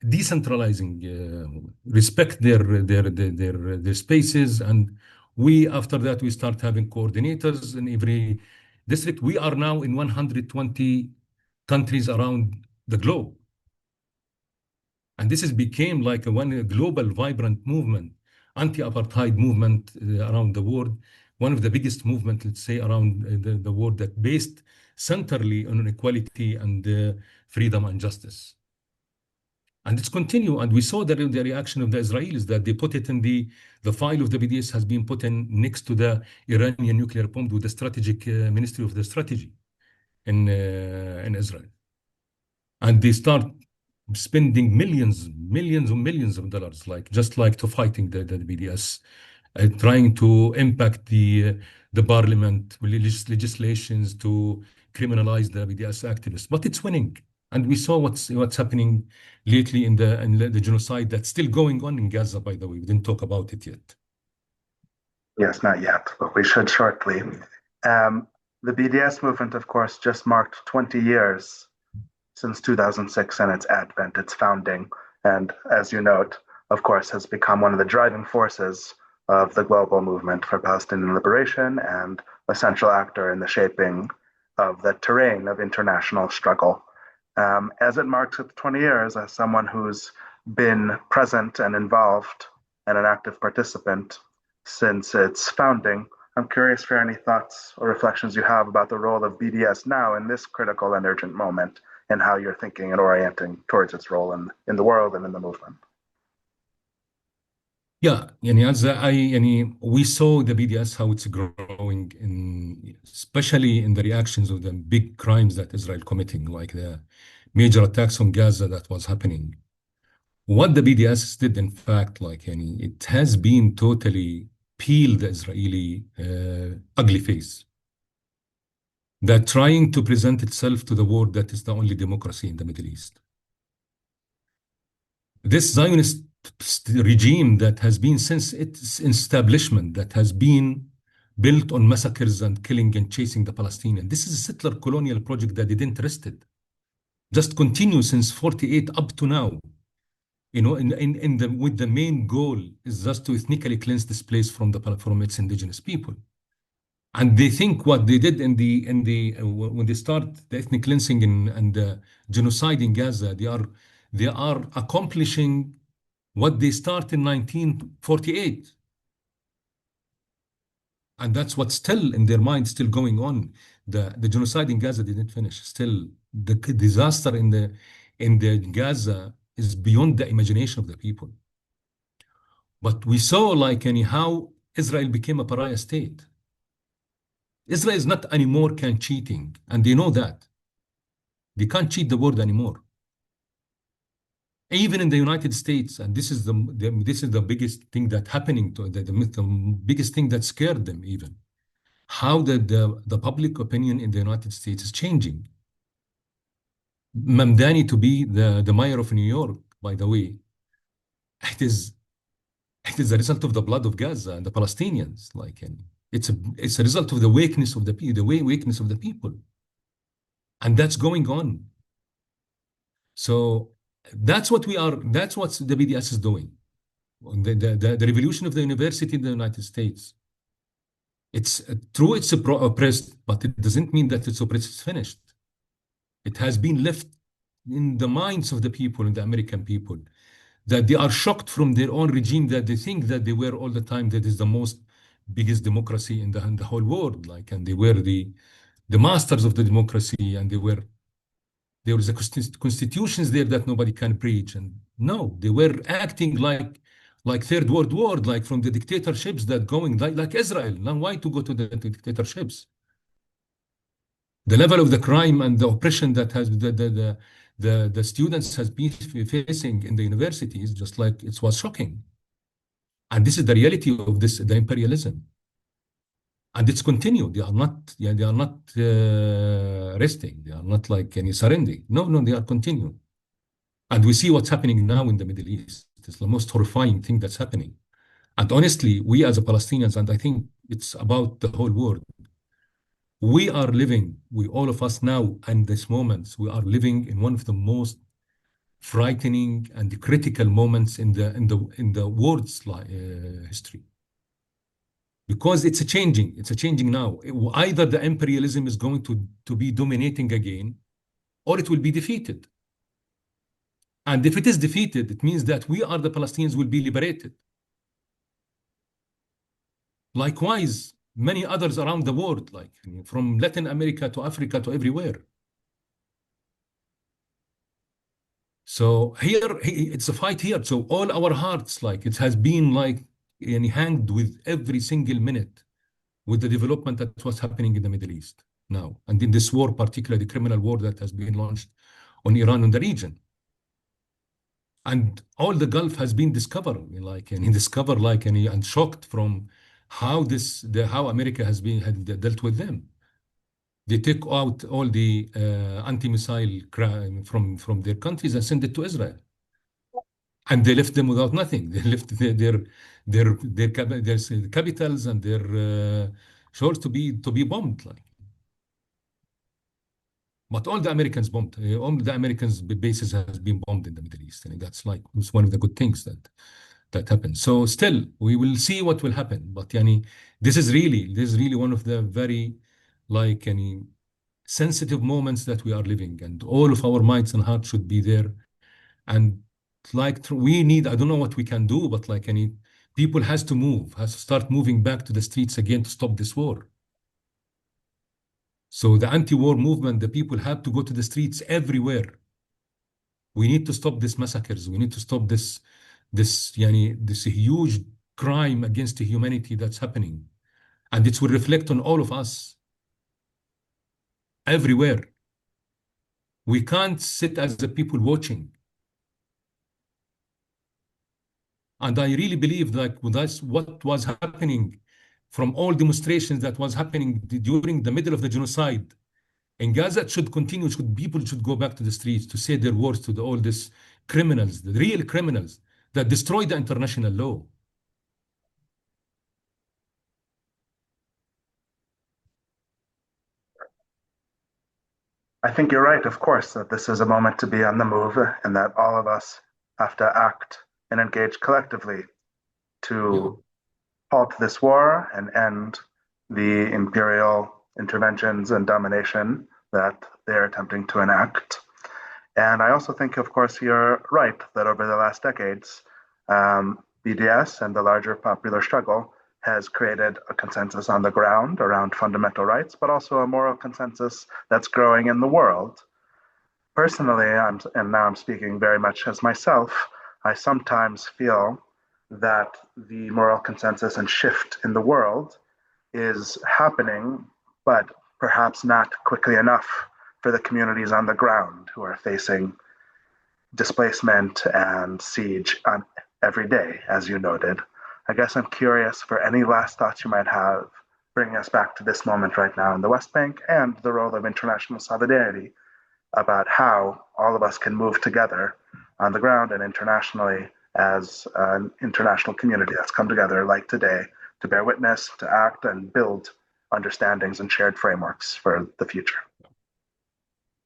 decentralizing, respect their spaces, and we after that we start having coordinators in every district. We are now in 120 countries around the globe, and this has became like one global vibrant movement, anti-apartheid movement around the world. One of the biggest movements, let's say, around the world that based centrally on equality and freedom and justice. And it's continue, and we saw the reaction of the Israelis, that they put it in the file of the BDS has been put in next to the Iranian nuclear bomb with the strategic Ministry of the Strategy in Israel. And they start spending millions of dollars, like just like to fighting the BDS, trying to impact the the parliament, legislations to criminalize the BDS activists, but it's winning. And we saw what's happening lately in the genocide that's still going on in Gaza, by the way. We didn't talk about it yet. Yes, not yet, but we should shortly. The BDS movement, of course, just marked 20 years since 2006 and its advent, its founding, and as you note, of course, has become one of the driving forces of the global movement for Palestinian liberation and a central actor in the shaping of the terrain of international struggle. As it marks its 20 years, as someone who's been present and involved and an active participant since its founding, I'm curious for any thoughts or reflections you have about the role of BDS now in this critical and urgent moment and how you're thinking and orienting towards its role in the world and in the movement. Yeah, we saw the BDS how it's growing especially in the reactions of the big crimes that Israel committing, like the major attacks on Gaza that was happening. What the BDS did, in fact, it has been totally peeled the Israeli ugly face. That trying to present itself to the world that is the only democracy in the Middle East. This Zionist regime that has been since its establishment, that has been built on massacres and killing and chasing the Palestinians. This is a settler colonial project that didn't rest it. Just continue since 48 up to now. With the main goal is just to ethnically cleanse this place from its indigenous people. And they think what they did when they start the ethnic cleansing and the genocide in Gaza, they are accomplishing what they started in 1948. And that's what's still in their mind, still going on. The genocide in Gaza didn't finish. Still, the disaster in the Gaza is beyond the imagination of the people. But we saw how Israel became a pariah state. Israel is not anymore cheating, and they know that. They can't cheat the world anymore. Even in the United States, and this is the biggest thing that happening to the biggest thing that scared them even. How the public opinion in the United States is changing. Mamdani to be the mayor of New York, by the way, it is a result of the blood of Gaza and the Palestinians. It's a result of the weakness of the people, and that's going on. So that's what we are. That's what the BDS is doing. The revolution of the university in the United States. It's true. It's oppressed, but it doesn't mean that its oppressed is finished. It has been left in the minds of the people, in the American people, that they are shocked from their own regime, that they think that they were all the time that is the most biggest democracy in the whole world, and they were the masters of the democracy, and there was a constitutions there that nobody can breach. And no, they were acting like third world war, from the dictatorships that going like Israel. Now why to go to the dictatorships? The level of the crime and the oppression that has the students has been facing in the university is just it was shocking. And this is the reality of the imperialism. And it's continued. They are not resting. They are not surrendering. No, they are continuing. And we see what's happening now in the Middle East. It's the most horrifying thing that's happening. And honestly, we as Palestinians, and I think it's about the whole world, we are living, all of us now, and this moment, we are living in one of the most frightening and critical moments in the world's history. Because it's changing now. Either the imperialism is going to be dominating again, or it will be defeated. And if it is defeated, it means that we are the Palestinians will be liberated. Likewise, many others around the world, from Latin America to Africa to everywhere. So here, it's a fight here. So all our hearts, it has been hanged with every single minute with the development that was happening in the Middle East now. And in this war, particularly the criminal war that has been launched on Iran and the region. And all the Gulf has been discovered, and shocked from how America had dealt with them. They take out all the anti-missile crime from their countries and send it to Israel, and they left them without nothing. They left their capitals and their shores to be bombed. Like, but all the Americans bombed. All the Americans' bases has been bombed in the Middle East, and that's like it's one of the good things that happened. So still, we will see what will happen. But yani, this is really one of the very like any sensitive moments that we are living, and all of our minds and hearts should be there. And like we need, I don't know what we can do, but like any people has to start moving back to the streets again to stop this war. So the anti-war movement, the people have to go to the streets everywhere. We need to stop these massacres. We need to stop this huge crime against humanity that's happening. And it will reflect on all of us everywhere. We can't sit as the people watching. And I really believe that that's what was happening from all demonstrations that was happening during the middle of the genocide in Gaza. It should continue. People should go back to the streets to say their words to all these criminals, the real criminals that destroy the international law. I think you're right, of course, that this is a moment to be on the move and that all of us have to act and engage collectively Yeah. to halt this war and end the imperial interventions and domination that they're attempting to enact. And I also think, of course, you're right that over the last decades, BDS and the larger popular struggle has created a consensus on the ground around fundamental rights, but also a moral consensus that's growing in the world. Personally, and now I'm speaking very much as myself, I sometimes feel that the moral consensus and shift in the world is happening, but perhaps not quickly enough for the communities on the ground who are facing displacement and siege on every day, as you noted. I guess I'm curious for any last thoughts you might have, bringing us back to this moment right now in the West Bank and the role of international solidarity about how all of us can move together on the ground and internationally as an international community that's come together like today to bear witness, to act, and build understandings and shared frameworks for the future.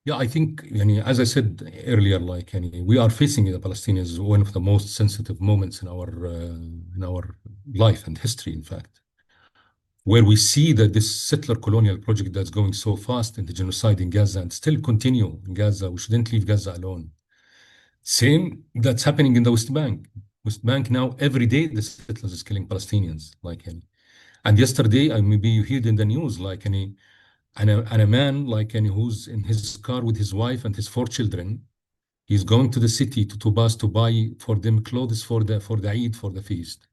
Yeah, I think, as I said earlier, like, we are facing the Palestinians one of the most sensitive moments in our life and history, in fact, where we see that this settler colonial project that's going so fast in the genocide in Gaza and still continue in Gaza. We shouldn't leave Gaza alone. Same that's happening in the West Bank. West Bank now, every day, the settlers is killing Palestinians, like, and yesterday, maybe you heard in the news, like, and a man like who's in his car with his wife and his 4 children, he's going to the city to Tubas to buy for them clothes for the Eid, for the feast,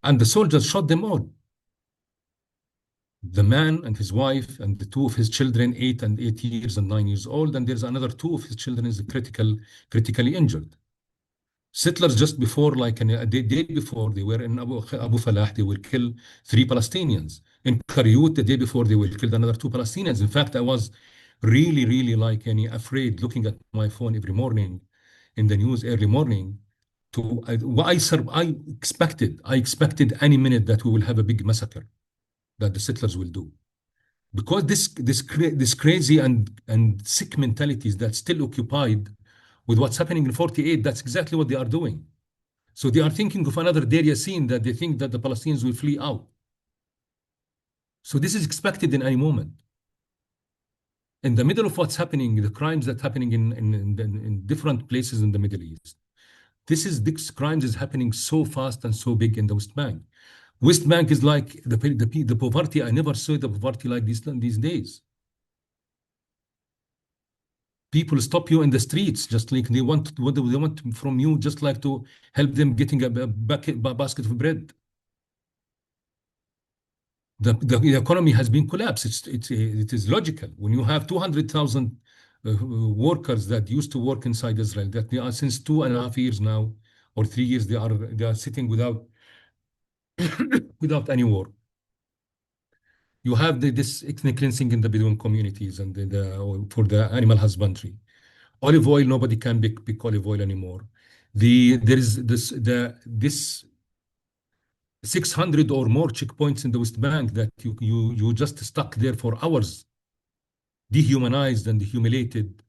and the soldiers shot them all. The man and his wife and the 2 of his children, 8 years and 9 years old, and there's another 2 of his children is critically injured. Settlers just before, like a day before, they were in Abu Falah, they will kill 3 Palestinians. In Karyut, the day before, they will kill another 2 Palestinians. In fact, I was really, really like afraid looking at my phone every morning in the news early morning. I expected any minute that we will have a big massacre that the settlers will do, because this crazy and sick mentalities that's still occupied with what's happening in 48. That's exactly what they are doing. So they are thinking of another Deir Yassin, that they think that the Palestinians will flee out. So this is expected in any moment. In the middle of what's happening, the crimes that happening in different places in the Middle East, this crimes is happening so fast and so big in the West Bank. West Bank is like the poverty. I never saw the poverty like this these days. People stop you in the streets, just like they want what they want from you, just like to help them getting a basket of bread. The economy has been collapsed. It is logical when you have 200,000 workers that used to work inside Israel, that they are since 2.5 years now or 3 years they are sitting without without any war. You have this ethnic cleansing in the Bedouin communities and for the animal husbandry. Olive oil, nobody can pick olive oil anymore. There is this 600 or more checkpoints in the West Bank that you just stuck there for hours, dehumanized and humiliated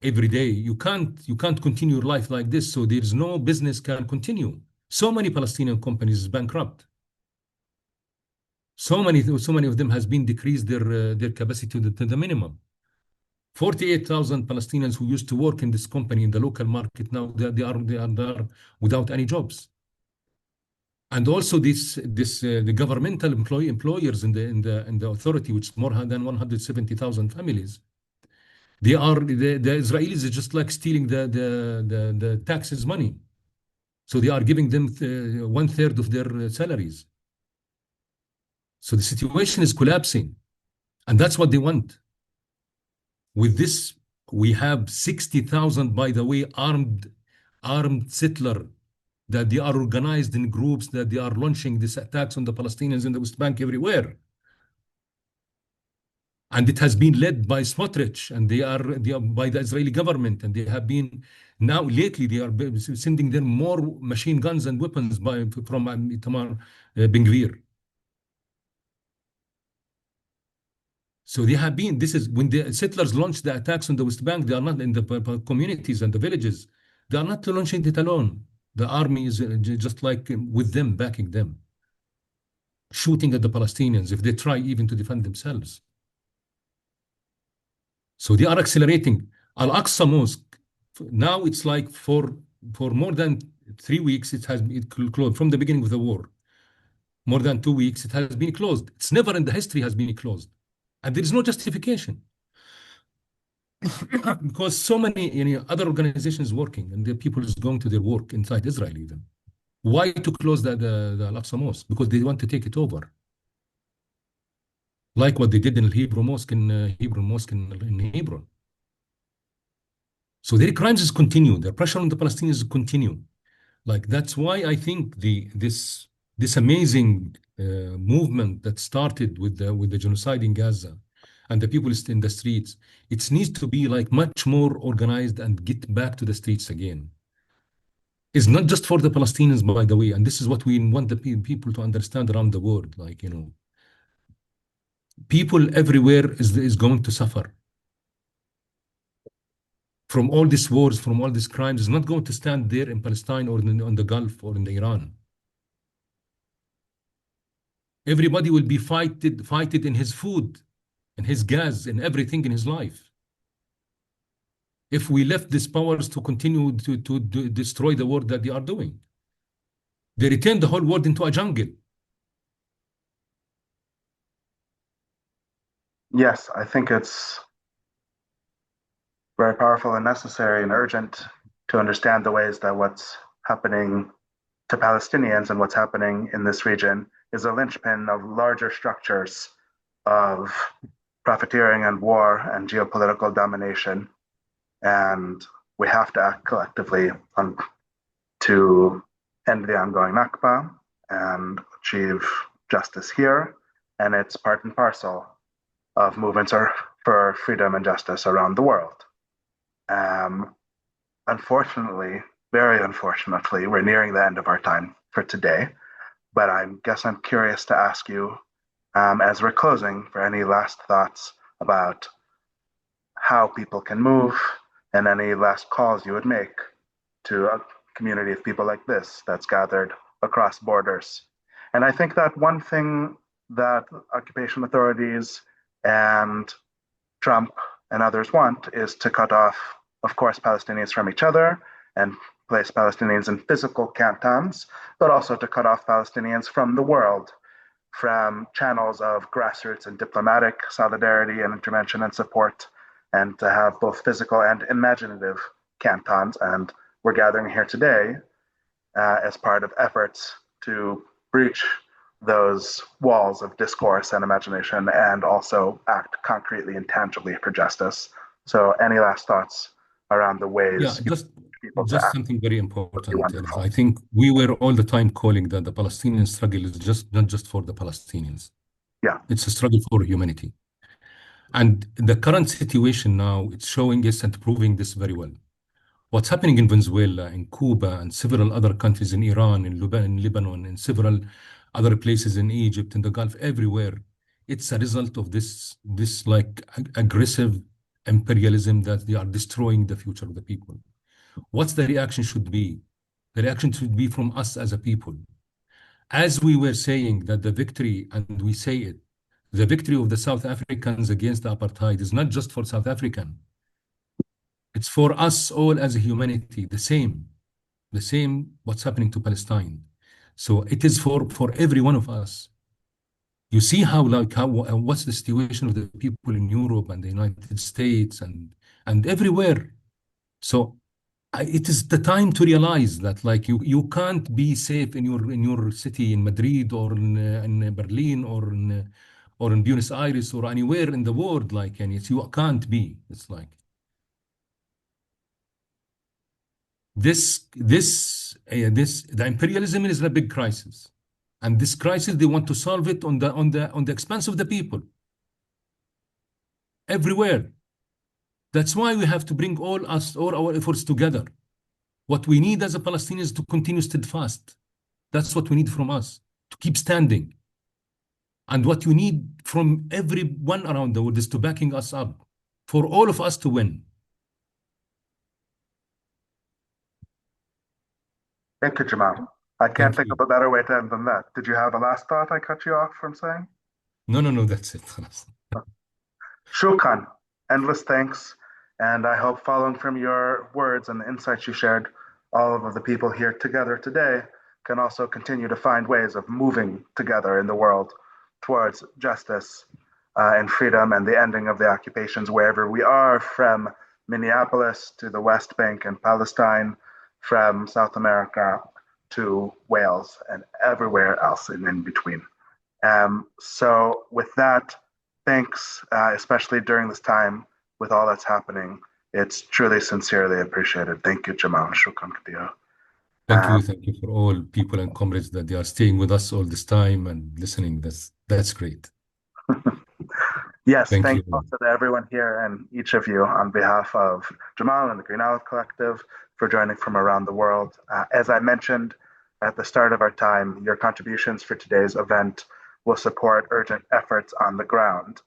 every day. You can't continue your life like this. So there's no business can continue. So many Palestinian companies is bankrupt. So many of them has been decreased their capacity to the minimum. 48,000 Palestinians who used to work in this company in the local market now they are there without any jobs. And also the governmental employers in the authority, which is more than 170,000 families. The Israelis are just like stealing the taxes money. So they are giving them 1/3 of their salaries. So the situation is collapsing, and that's what they want. With this, we have 60,000, by the way, armed settler that they are organized in groups that they are launching these attacks on the Palestinians in the West Bank everywhere. And it has been led by Smotrich, and they are by the Israeli government, and they have been now lately they are sending them more machine guns and weapons from Itamar Ben-Gvir. So they have been. This is when the settlers launched the attacks on the West Bank. They are not in the communities and the villages. They are not launching it alone. The army is just like with them, backing them, shooting at the Palestinians if they try even to defend themselves. So they are accelerating. Al-Aqsa Mosque, now it's like for more than 3 weeks, it closed from the beginning of the war. More than 2 weeks, it has been closed. It's never in the history has been closed. And there is no justification. Because so many other organizations working and the people is going to their work inside Israel even. Why to close the Al-Aqsa Mosque? Because they want to take it over. Like what they did in the Hebrew Mosque in Hebron. So their crimes is continue. Their pressure on the Palestinians continue. Like that's why I think this amazing movement that started with the genocide in Gaza and the people in the streets, it needs to be like much more organized and get back to the streets again. It's not just for the Palestinians, by the way, and this is what we want the people to understand around the world. Like, people everywhere is going to suffer from all these wars, from all these crimes. Is not going to stand there in Palestine or on the Gulf or in the Iran. Everybody will be fighted in his food, in his gas, in everything in his life. If we left these powers to continue to destroy the world that they are doing, they return the whole world into a jungle. Yes, I think it's very powerful and necessary and urgent to understand the ways that what's happening to Palestinians and what's happening in this region is a linchpin of larger structures of profiteering and war and geopolitical domination. And we have to act collectively to end the ongoing Nakba and achieve justice here. And it's part and parcel of movements for freedom and justice around the world. Unfortunately, very unfortunately, we're nearing the end of our time for today. But I guess I'm curious to ask you, as we're closing, for any last thoughts about how people can move and any last calls you would make to a community of people like this that's gathered across borders. And I think that one thing that occupation authorities and Trump and others want is to cut off, of course, Palestinians from each other and place Palestinians in physical cantons, but also to cut off Palestinians from the world, from channels of grassroots and diplomatic solidarity and intervention and support, and to have both physical and imaginative cantons. And we're gathering here today as part of efforts to breach those walls of discourse and imagination and also act concretely and tangibly for justice. So any last thoughts around the ways able to just act something very would be important is wonderful. I think we were all the time calling that the Palestinian struggle is just not just for the Palestinians. Yeah, It's a struggle for humanity. And the current situation now, it's showing us and proving this very well. What's happening in Venezuela, in Cuba, and several other countries in Iran, in Lebanon, in several other places in Egypt, in the Gulf, everywhere, it's a result of this like aggressive imperialism that they are destroying the future of the people. What's the reaction should be? The reaction should be from us as a people. As we were saying that the victory, and we say it, the victory of the South Africans against the apartheid is not just for South African. It's for us all as a humanity, the same what's happening to Palestine. So it is for every one of us. You see how what's the situation of the people in Europe and the United States and everywhere. So it is the time to realize that like you can't be safe in your city in Madrid or in Berlin or in Buenos Aires or anywhere in the world, like, and it's, you can't be. It's like the imperialism is a big crisis, and this crisis they want to solve it on the expense of the people everywhere. That's why we have to bring all our efforts together. What we need as a Palestinians to continue steadfast. That's what we need from us, to keep standing. And what you need from everyone around the world is to backing us up for all of us to win. thank you, Jamal. I can't Thank think of you. a better way to end than that. Did you have a last thought I cut you off from saying? No, that's it. Shukran, endless thanks. And I hope following from your words and the insights you shared, all of the people here together today can also continue to find ways of moving together in the world towards justice and freedom and the ending of the occupations wherever we are, from Minneapolis to the West Bank and Palestine, from South America to Wales and everywhere else in between. So, with that, thanks, especially during this time with all that's happening. It's truly, sincerely appreciated. Thank you, Jamal. Shukran kathira. Um, Thank you for all people and comrades that they are staying with us all this time and listening. That's great. yes, Thank thank you. you also to everyone here and each of you on behalf of Jamal and the Green Olive Collective for joining from around the world. As I mentioned at the start of our time, your contributions for today's event will support urgent efforts on the ground.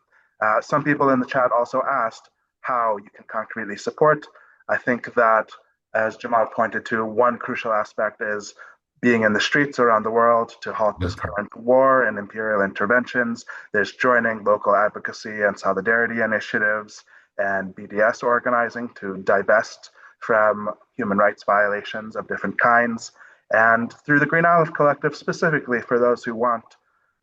Some people in the chat also asked how you can concretely support. I think that, as Jamal pointed to, one crucial aspect is being in the streets around the world to halt this That's right. current war and imperial interventions. There's joining local advocacy and solidarity initiatives and BDS organizing to divest from human rights violations of different kinds. And through the Green Olive Collective, specifically for those who want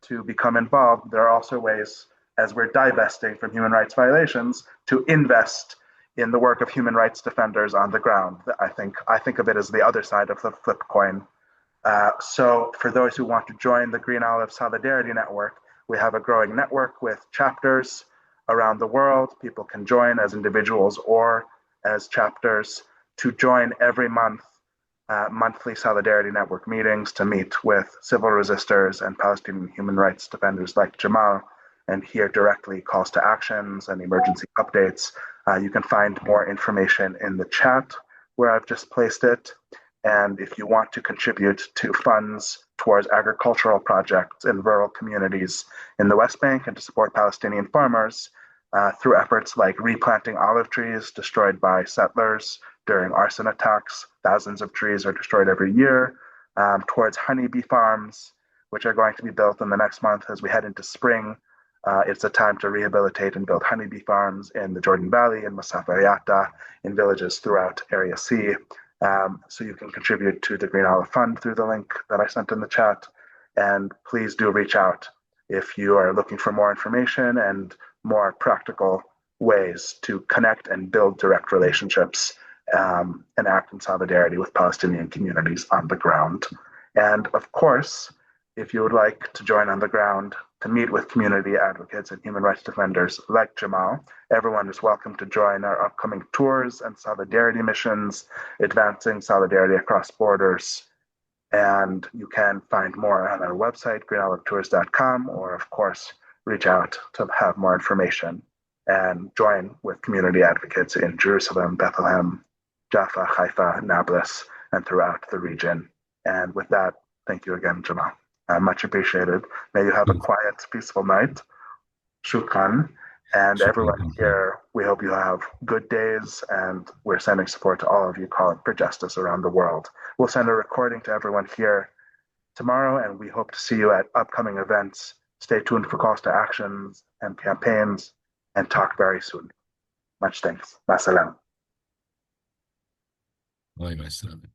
to become involved, there are also ways, as we're divesting from human rights violations, to invest in the work of human rights defenders on the ground. I think of it as the other side of the flip coin. So for those who want to join the Green Olive Solidarity Network, we have a growing network with chapters around the world. People can join as individuals or as chapters to join every month monthly Solidarity Network meetings to meet with civil resistors and Palestinian human rights defenders like Jamal and hear directly calls to actions and emergency updates. You can find more information in the chat where I've just placed it. And if you want to contribute to funds towards agricultural projects in rural communities in the West Bank and to support Palestinian farmers through efforts like replanting olive trees destroyed by settlers during arson attacks, thousands of trees are destroyed every year, towards honeybee farms, which are going to be built in the next month as we head into spring. It's a time to rehabilitate and build honeybee farms in the Jordan Valley, in Masafayata, in villages throughout Area C. So you can contribute to the Green Olive Fund through the link that I sent in the chat. And please do reach out if you are looking for more information and more practical ways to connect and build direct relationships and act in solidarity with Palestinian communities on the ground. And of course, if you would like to join on the ground to meet with community advocates and human rights defenders like Jamal. Everyone is welcome to join our upcoming tours and solidarity missions, advancing solidarity across borders. And you can find more on our website, greenolivetours.com, or of course, reach out to have more information and join with community advocates in Jerusalem, Bethlehem, Jaffa, Haifa, Nablus, and throughout the region. And with that, thank you again, Jamal. Much appreciated. May you have a quiet, peaceful night. Shukran. And everyone here, we hope you have good days, and we're sending support to all of you calling for justice around the world. We'll send a recording to everyone here tomorrow, and we hope to see you at upcoming events. Stay tuned for calls to actions and campaigns, and talk very soon. Much thanks. Masalam. Bye,